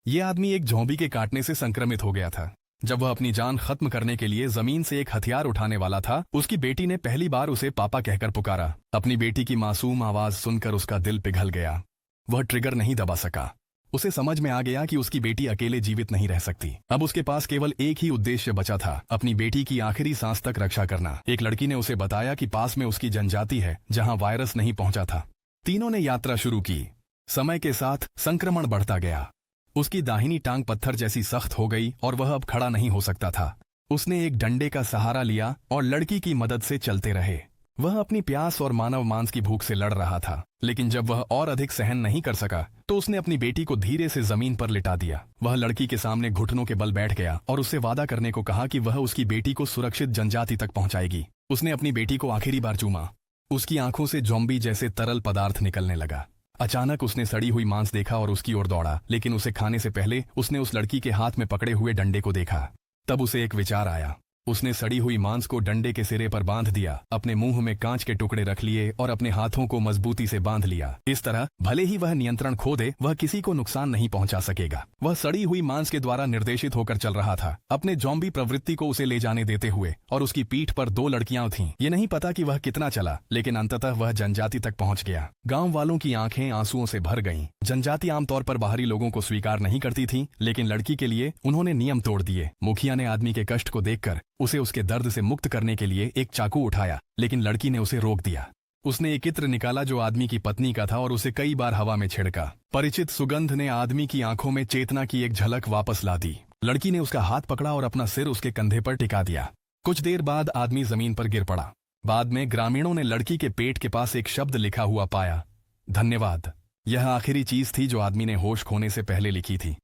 ये आदमी एक ज़ॉम्बी के काटने से संक्रमित हो गया था। जब वह अपनी जान खत्म करने के लिए जमीन से एक हथियार उठाने वाला था, उसकी बेटी ने पहली बार उसे पापा कहकर पुकारा। अपनी बेटी की मासूम आवाज सुनकर उसका दिल पिघल गया। वह ट्रिगर नहीं दबा सका। उसे समझ में आ गया कि उसकी बेटी अकेले जीवित नहीं रह सकती। अब उसके पास केवल एक ही उद्देश्य बचा था, अपनी बेटी की आखिरी सांस तक रक्षा करना। एक लड़की ने उसे बताया कि पास में उसकी जनजाति है जहां वायरस नहीं पहुंचा था। तीनों ने यात्रा शुरू की। समय के साथ संक्रमण बढ़ता गया। उसकी दाहिनी टांग पत्थर जैसी सख्त हो गई और वह अब खड़ा नहीं हो सकता था। उसने एक डंडे का सहारा लिया और लड़की की मदद से चलते रहे। वह अपनी प्यास और मानव मांस की भूख से लड़ रहा था, लेकिन जब वह और अधिक सहन नहीं कर सका तो उसने अपनी बेटी को धीरे से जमीन पर लिटा दिया। वह लड़की के सामने घुटनों के बल बैठ गया और उससे वादा करने को कहा कि वह उसकी बेटी को सुरक्षित जनजाति तक पहुंचाएगी। उसने अपनी बेटी को आखिरी बार चूमा। उसकी आंखों से ज़ॉम्बी जैसे तरल पदार्थ निकलने लगा। अचानक उसने सड़ी हुई मांस देखा और उसकी ओर दौड़ा, लेकिन उसे खाने से पहले उसने उस लड़की के हाथ में पकड़े हुए डंडे को देखा। तब उसे एक विचार आया। उसने सड़ी हुई मांस को डंडे के सिरे पर बांध दिया, अपने मुंह में कांच के टुकड़े रख लिए और अपने हाथों को मजबूती से बांध लिया। इस तरह भले ही वह नियंत्रण खो दे, वह किसी को नुकसान नहीं पहुंचा सकेगा। वह सड़ी हुई मांस के द्वारा निर्देशित होकर चल रहा था, अपने ज़ॉम्बी प्रवृत्ति को उसे ले जाने देते हुए। और उसकी पीठ पर 2 लड़कियां थीं। ये नहीं पता कि वह कितना चला, लेकिन अंततः वह जनजाति तक पहुंच गया। गांव वालों की आंखें आंसुओं से भर गईं। जनजाति आमतौर पर बाहरी लोगों को स्वीकार नहीं करती थी, लेकिन लड़की के लिए उन्होंने नियम तोड़ दिए। मुखिया ने आदमी के कष्ट को देखकर उसे उसके दर्द से मुक्त करने के लिए एक चाकू उठाया, लेकिन लड़की ने उसे रोक दिया। उसने एक इत्र निकाला जो आदमी की पत्नी का था और उसे कई बार हवा में छिड़का। परिचित सुगंध ने आदमी की आंखों में चेतना की एक झलक वापस ला दी। लड़की ने उसका हाथ पकड़ा और अपना सिर उसके कंधे पर टिका दिया। कुछ देर बाद आदमी जमीन पर गिर पड़ा। बाद में ग्रामीणों ने लड़की के पेट के पास एक शब्द लिखा हुआ पाया, धन्यवाद। यह आखिरी चीज थी जो आदमी ने होश खोने से पहले लिखी थी।